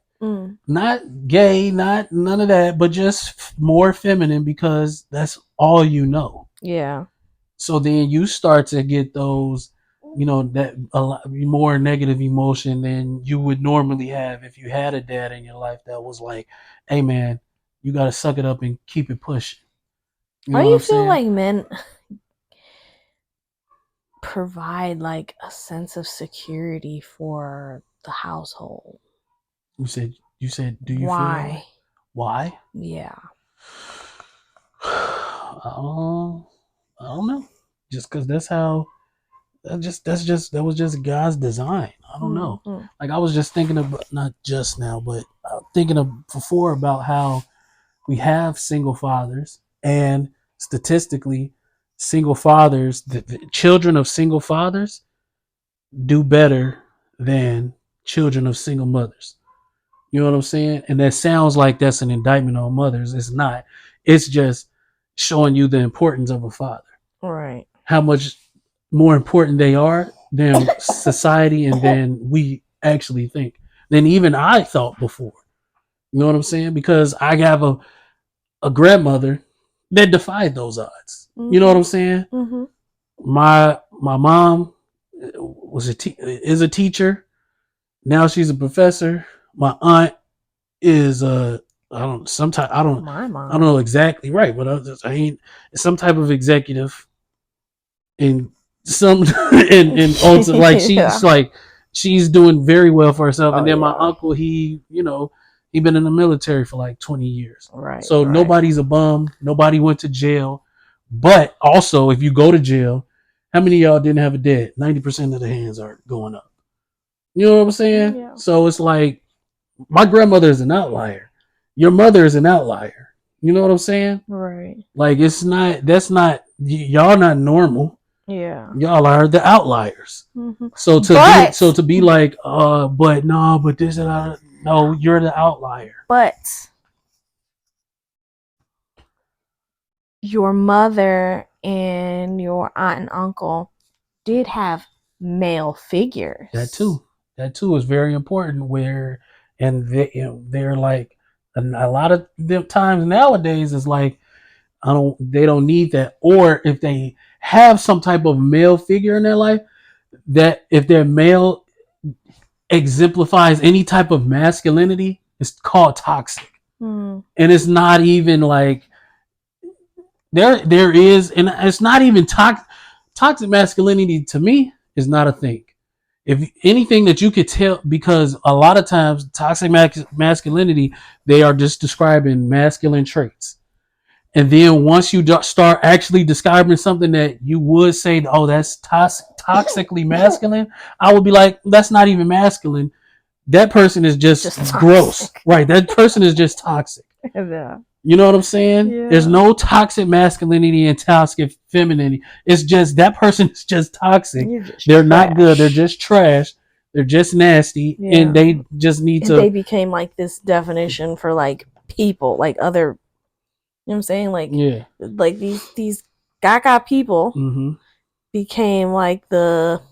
Not gay, not none of that, but just more feminine, because that's all you know. Yeah. So then you start to get those, that a lot more negative emotion than you would normally have if you had a dad in your life that was like, hey man, you got to suck it up and keep it pushing. Why do you feel like men provide like a sense of security for the household? You said, do you why? feel why? Yeah. I don't know. Just because that was just God's design. I don't know. Like I was just thinking about, not just now, but thinking of before about how we have single fathers, and statistically, single fathers, the children of single fathers do better than children of single mothers. You know what I'm saying? And that sounds like that's an indictment on mothers. It's not. It's just showing you the importance of a father. Right. How much more important they are than society and than we actually think. Than even I thought before. You know what I'm saying? Because I have a grandmother that defied those odds. You know what I'm saying? My mom is a teacher. Now she's a professor. My aunt is I don't know exactly right, but some type of executive in some and also like she's like she's doing very well for herself. And then my uncle, he been in the military for like 20 years. Right. So nobody's a bum. Nobody went to jail. But also, if you go to jail, how many of y'all didn't have a dad? 90% of the hands are going up. You know what I'm saying? Yeah. So it's like, my grandmother is an outlier. Your mother is an outlier. You know what I'm saying? Right. Like, y'all not normal. Yeah. Y'all are the outliers. Mm-hmm. So to be like, but no, but this and that, no, you're the outlier. But your mother and your aunt and uncle did have male figures. That too is very important. Where and they're like, and a lot of the times nowadays is like, they don't need that. Or if they have some type of male figure in their life, that if their male exemplifies any type of masculinity, it's called toxic. And it's not even like there is, and it's not even toxic masculinity to me is not a thing. If anything that you could tell, because a lot of times toxic masculinity, they are just describing masculine traits. And then once you start actually describing something that you would say, oh, that's toxically masculine, I would be like, that's not even masculine. That person is just gross. Right. That person is just toxic. Yeah. You know what I'm saying? Yeah. There's no toxic masculinity and toxic femininity. It's just that person is just toxic. They're not good. They're just trash. They're just nasty. Yeah. And they just need to. They became like this definition for like people, like other, you know what I'm saying? Like, yeah. Like these gaga people became like the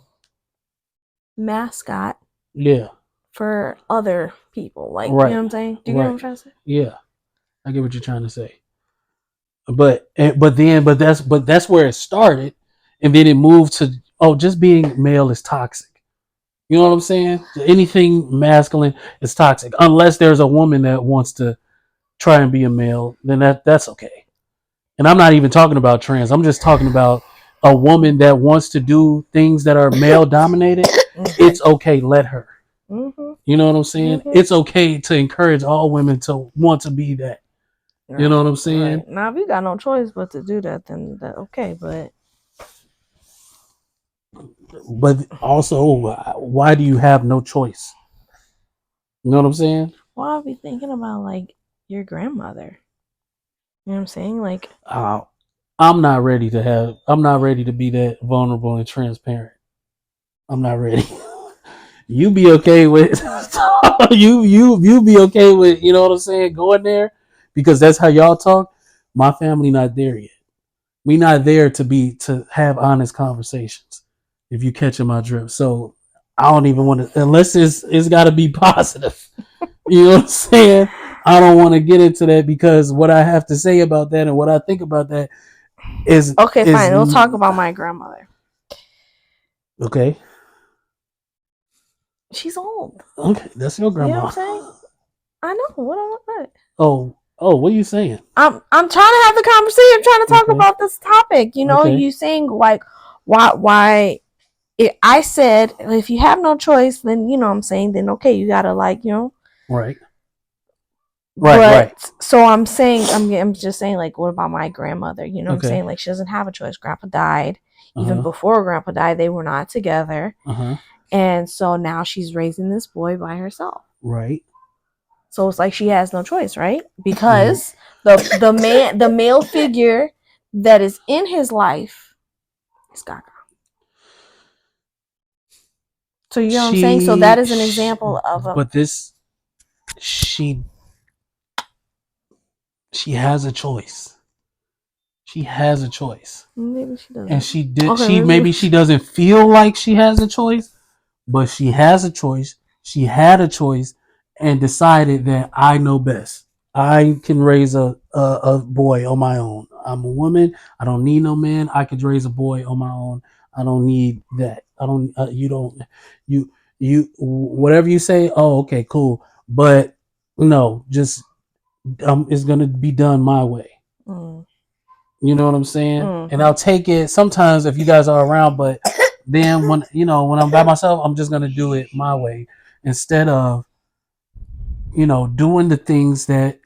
mascot. Yeah. For other people. Like, right. You know what I'm saying? Do you get what I'm trying to say? Yeah. I get what you're trying to say, but that's where it started, and then it moved to just being male is toxic. You know what I'm saying? Anything masculine is toxic, unless there's a woman that wants to try and be a male, then that's okay. And I'm not even talking about trans. I'm just talking about a woman that wants to do things that are male dominated. It's okay, let her. Mm-hmm. You know what I'm saying? Mm-hmm. It's okay to encourage all women to want to be that. Right. You know what I'm saying? Right. Now, if you got no choice but to do that, then okay. But also, why do you have no choice? You know what I'm saying? Well, I'll be thinking about like your grandmother. You know what I'm saying? Like, I'm not ready to be that vulnerable and transparent. I'm not ready. You be okay with you be okay with, you know what I'm saying, going there because that's how y'all talk. My family not there yet. We not there to have honest conversations. If you catching my drift, so I don't even want to unless it's got to be positive. You know what I'm saying? I don't want to get into that because what I have to say about that and what I think about that is okay. Fine, we'll talk about my grandmother. Okay. She's old. Okay, that's your grandma. You know what I'm saying? I know. What? Oh, what are you saying? I'm trying to have the conversation. I'm trying to talk about this topic. You know, you saying like why I said if you have no choice, then you know what I'm saying, then okay, you gotta like, you know. Right. So I'm saying I'm just saying like what about my grandmother? You know what I'm saying? Like she doesn't have a choice. Grandpa died. Even before Grandpa died, they were not together. And so now she's raising this boy by herself. Right. So it's like she has no choice, right? Because the male figure that is in his life is Gaga. So you know what I'm saying? So that is an example of but this she has a choice. She has a choice. Maybe she doesn't. And she did maybe she doesn't feel like she has a choice. But she has a choice. She had a choice and decided that I know best. I can raise a boy on my own. I'm a woman. I don't need no man. I can raise a boy on my own. I don't need that. I don't. You whatever you say. Oh, okay, cool. But no, just it's gonna be done my way. You know what I'm saying? And I'll take it sometimes if you guys are around, but. Then when I'm by myself, I'm just gonna do it my way instead of, doing the things that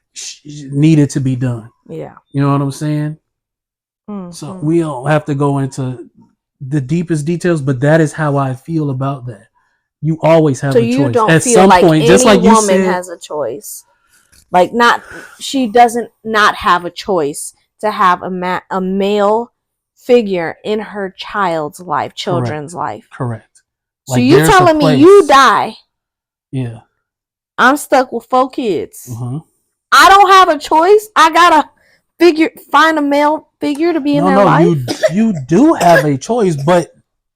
needed to be done. Yeah, you know what I'm saying. So we don't have to go into the deepest details, but that is how I feel about that. You always have a choice. So you don't feel like any just like you woman has a choice, like she doesn't not have a choice to have a male figure in her children's life. Correct. So you telling me you die? Yeah. I'm stuck with 4 kids. Mm-hmm. I don't have a choice. I gotta find a male figure to be in their life. You do have a choice, but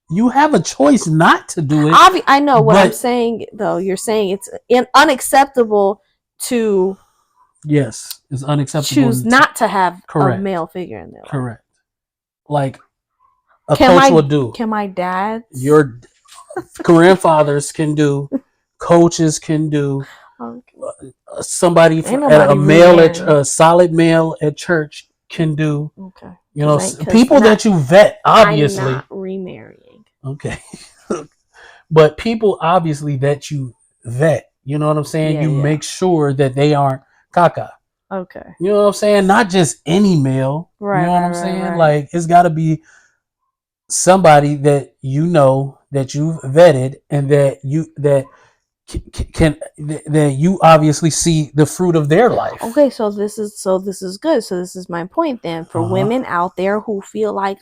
you have a choice not to do it. I know what I'm saying, though. You're saying it's unacceptable to. Yes, it's unacceptable. Choose not to have a male figure in their life. Correct. Like a coach will do. Can my dad? Your grandfathers can do. Coaches can do. Okay. Somebody a solid male at church can do. Okay. You know, people that you vet, obviously. I'm not remarrying. Okay. But people obviously that you vet. You know what I'm saying? You make sure that they aren't caca. Okay. You know what I'm saying? Not just any male. Right. You know what I'm saying? Right. Like it's got to be somebody that you know that you've vetted and that you obviously see the fruit of their life. Okay, so this is good. So this is my point then for women out there who feel like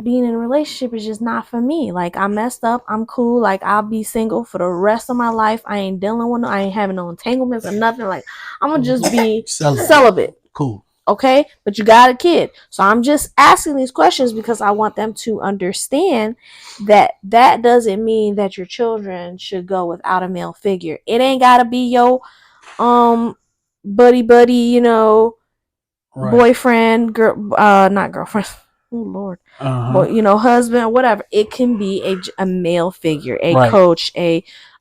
being in a relationship is just not for me. Like I messed up, I'm cool. Like I'll be single for the rest of my life. I ain't having no entanglements or nothing. Like I'm gonna just be celibate. Cool. Okay, but you got a kid. So I'm just asking these questions because I want them to understand that doesn't mean that your children should go without a male figure. It ain't gotta be your buddy, you know, boyfriend, not girlfriend. Oh Lord. But husband, whatever. It can be a male figure, a coach,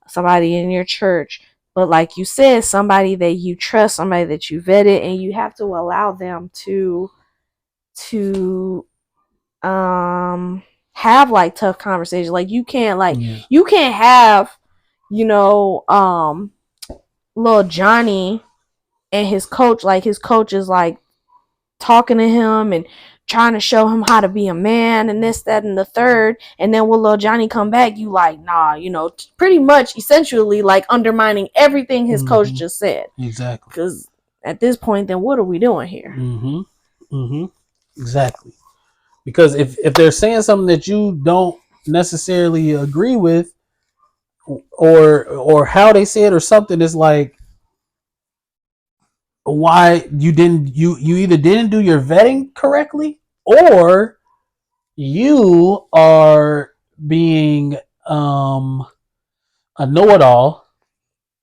somebody in your church. But like you said, somebody that you trust, somebody that you vetted, and you have to allow them to have like tough conversations. Like you can't have, little Johnny and his coach, like his coach is like talking to him and trying to show him how to be a man and this, that, and the third. And then when little Johnny come back, you like, nah, pretty much essentially like undermining everything his coach just said. Exactly. Because at this point, then what are we doing here? Exactly. Because if they're saying something that you don't necessarily agree with or how they say it or something, it's like, why you either didn't do your vetting correctly or you are being a know-it-all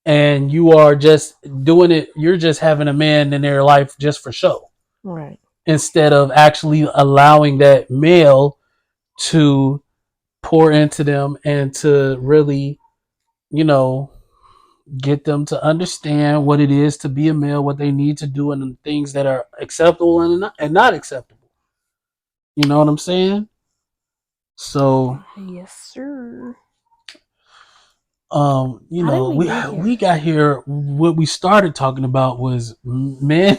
and you are just doing it. You're just having a man in their life just for show, right? Instead of actually allowing that male to pour into them and to really, get them to understand what it is to be a male, what they need to do, and the things that are acceptable and not acceptable. You know what I'm saying? So yes, sir. We got here. What we started talking about was men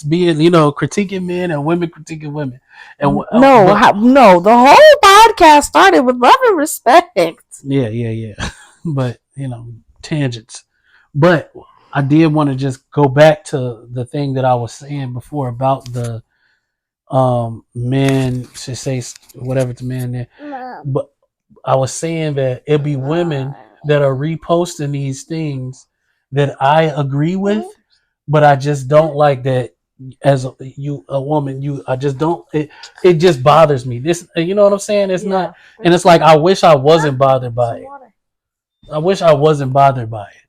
being, critiquing men and women critiquing women. And no, the whole podcast started with love and respect. Yeah. But tangents. But I did want to just go back to the thing that I was saying before about the men should say whatever to men there. No. But I was saying that it'd be women that are reposting these things that I agree with, but I just don't like that as a woman. I just don't. It just bothers me. This, you know what I'm saying? It's not, and it's like I wish I wasn't bothered by it. I wish I wasn't bothered by it.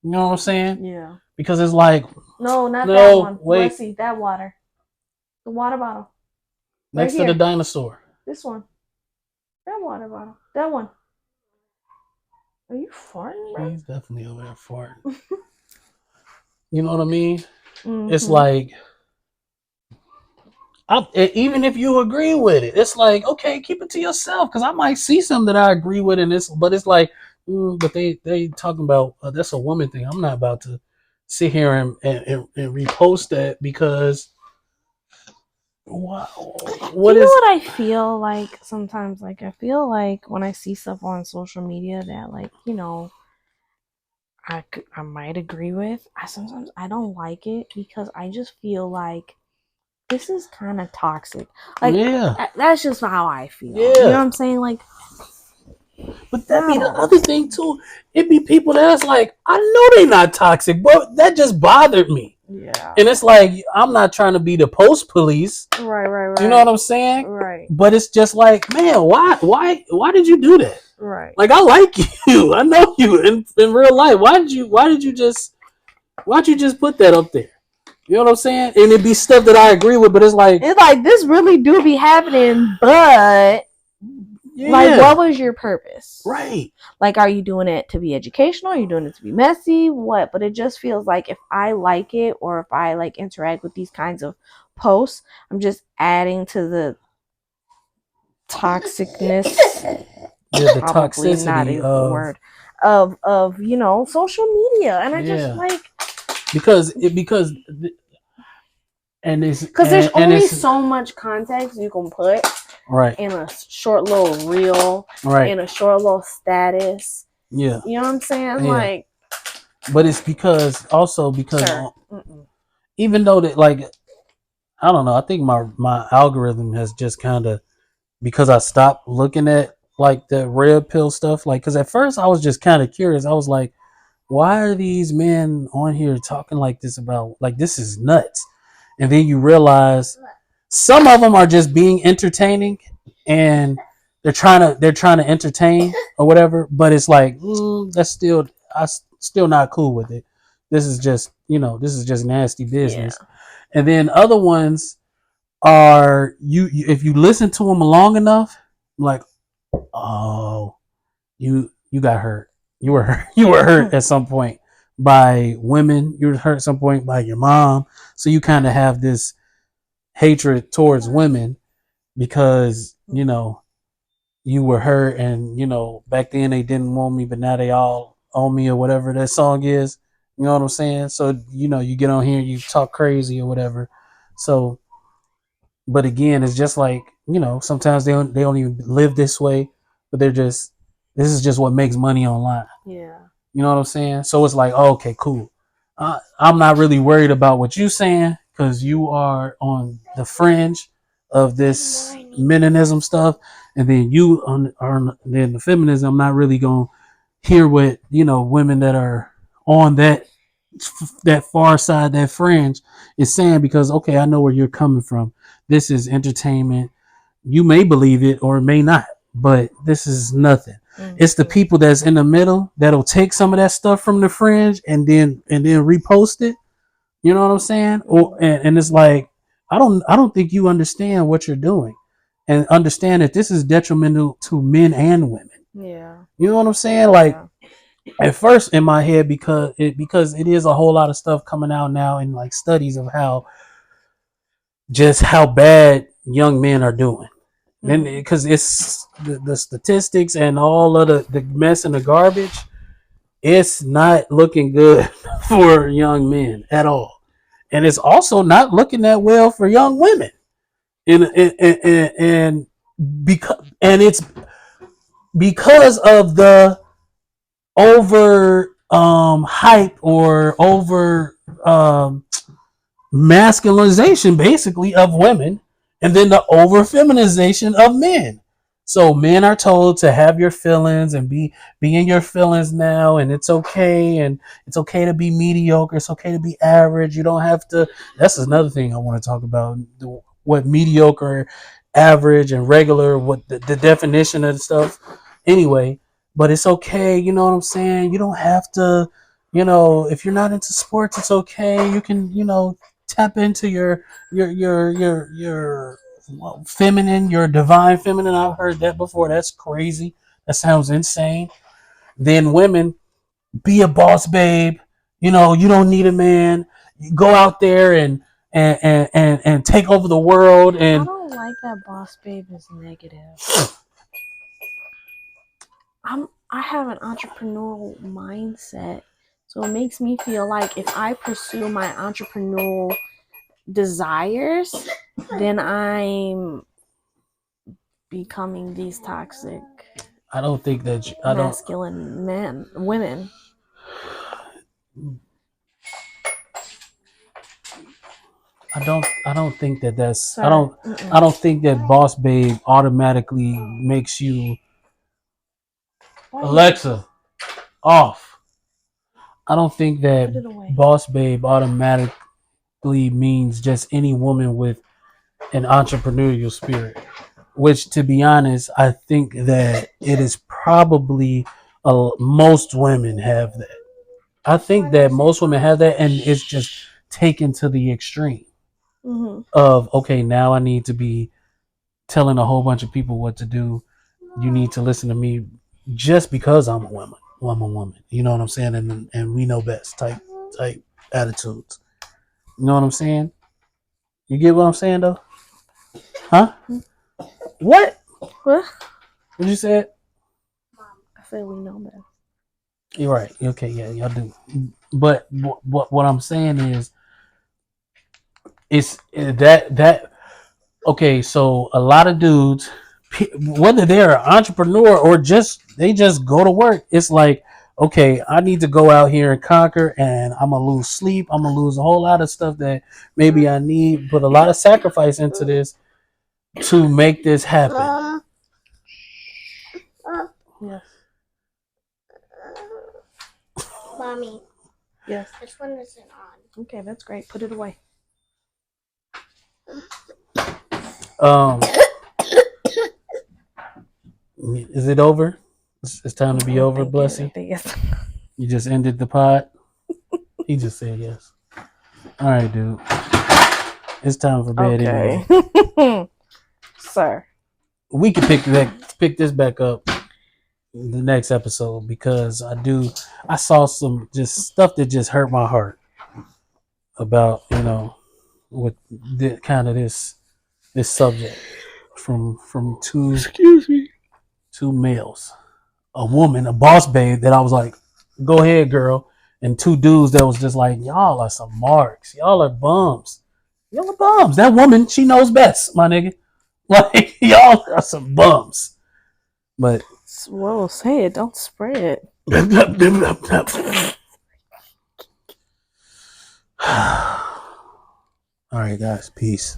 You know what I'm saying? Yeah. Because it's like, no, not that one. Wait. Let's see that water. The water bottle. Next to the dinosaur. This one. That water bottle. That one. Are you farting, bro? He's definitely over there farting. You know what I mean? Mm-hmm. It's like, even if you agree with it, it's like, okay, keep it to yourself, because I might see something that I agree with, but it's like, but they talking about that's a woman thing. I'm not about to sit here and repost that because. Wow. What I feel like sometimes? Like I feel like when I see stuff on social media that like, I might agree with. Sometimes I don't like it because I just feel like this is kind of toxic. Like, yeah, that's just how I feel. yeah. You know what I'm saying? Like, but that be the other thing too. It be people that's like, I know they not toxic, but that just bothered me. Yeah. And it's like, I'm not trying to be the post police. Right. You know what I'm saying? Right. But it's just like, man, why did you do that? Right. Like, I like you. I know you in real life. Why'd you just put that up there? You know what I'm saying? And it'd be stuff that I agree with, but it's like this really do be happening, but yeah. like, what was your purpose? Right. Like, are you doing it to be educational? Are you doing it to be messy? What? But it just feels like if I like it or if I like interact with these kinds of posts, I'm just adding to the toxicness. Yeah, the probably toxicity not a of word of you know, social media, and I just like because there's only so much context you can put right in a short little reel, right in a short little status. Yeah, you know what I'm saying? Yeah. Like, but it's because even though that, like, I don't know, I think my algorithm has just kind of, because I stopped looking at like the red pill stuff, like, because at first I was just kind of curious. I was like, why are these men on here talking like this about, like, this is nuts? And then you realize some of them are just being entertaining, and they're trying to entertain or whatever. But it's like, that's still not cool with it. This is just nasty business. Yeah. And then other ones are if you listen to them long enough, like, oh, you got hurt. You were hurt at some point by women. You were hurt at some point by your mom. So you kind of have this hatred towards women because, you know, you were hurt, and, you know, back then they didn't want me, but now they all own me, or whatever that song is. You know what I'm saying? So, you know, you get on here, you talk crazy or whatever. So, but again, it's just like, you know, sometimes they don't even live this way, but this is just what makes money online. Yeah. You know what I'm saying? So it's like, oh, okay, cool. I'm not really worried about what you're saying, because you are on the fringe of this meninism stuff, and then you are then the feminism. I'm not really gonna hear what, you know, women that are on that far side, that fringe, is saying, because, okay, I know where you're coming from. This is entertainment. You may believe it or may not, but this is nothing. Mm-hmm. It's the people that's in the middle that'll take some of that stuff from the fringe and then repost it. You know what I'm saying? And it's like, I don't think you understand what you're doing, and understand that this is detrimental to men and women. Yeah. You know what I'm saying? Like, at first in my head, because it is a whole lot of stuff coming out now in like studies of how bad young men are doing. Then, because it's the statistics and all of the mess and the garbage, it's not looking good for young men at all, and it's also not looking that well for young women. And it's because of the over hype or over masculinization, basically, of women, and then the over feminization of men. So men are told to have your feelings and be in your feelings now, and it's okay to be mediocre, it's okay to be average. You don't have to. That's another thing I want to talk about, what mediocre, average, and regular, what the definition of the stuff. Anyway, but it's okay, you know what I'm saying? You don't have to, you know, if you're not into sports, it's okay. You can, you know, tap into your feminine, your divine feminine. I've heard that before. That's crazy. That sounds insane. Then women, be a boss babe. You know, you don't need a man. You go out there and take over the world. And I don't like that boss babe is negative. I have an entrepreneurial mindset, so it makes me feel like if I pursue my entrepreneurial desires, then I'm becoming these toxic, I don't think that masculine women. I don't think that that's Sir, I don't think that boss babe automatically makes you Alexa off. I don't think that Put it away. boss babe automatically means just any woman with an entrepreneurial spirit. Which, to be honest, I think that it is probably most women have that. I think that most women have that, and it's just taken to the extreme of okay, now I need to be telling a whole bunch of people what to do. You need to listen to me just because I'm a woman. Well, I'm a woman. You know what I'm saying? And we know best type attitudes. You know what I'm saying? You get what I'm saying though? Huh? What? What? What you said? I said we know better. You're right. Okay, yeah, y'all do. But what I'm saying is, it's that okay. So a lot of dudes, whether they're an entrepreneur or they just go to work, it's like, okay, I need to go out here and conquer, and I'm gonna lose sleep. I'm gonna lose a whole lot of stuff that maybe I need, put a lot of sacrifice into this to make this happen. Yes. Mommy, Yes. this one isn't on. Okay, that's great. Put it away. Is it over? It's time to be over, Blessy. Yes. You just ended the pod. He just said yes. All right, dude. It's time for bed anyway. Sir. We can pick this back up in the next episode because I saw some just stuff that just hurt my heart about, with this subject from two males, a woman, a boss babe that I was like, go ahead, girl, and two dudes that was just like, y'all are some marks, y'all are bums, That woman, she knows best, my nigga. Like, y'all are some bums. But Whoa, say it, don't spread. All right, guys, peace.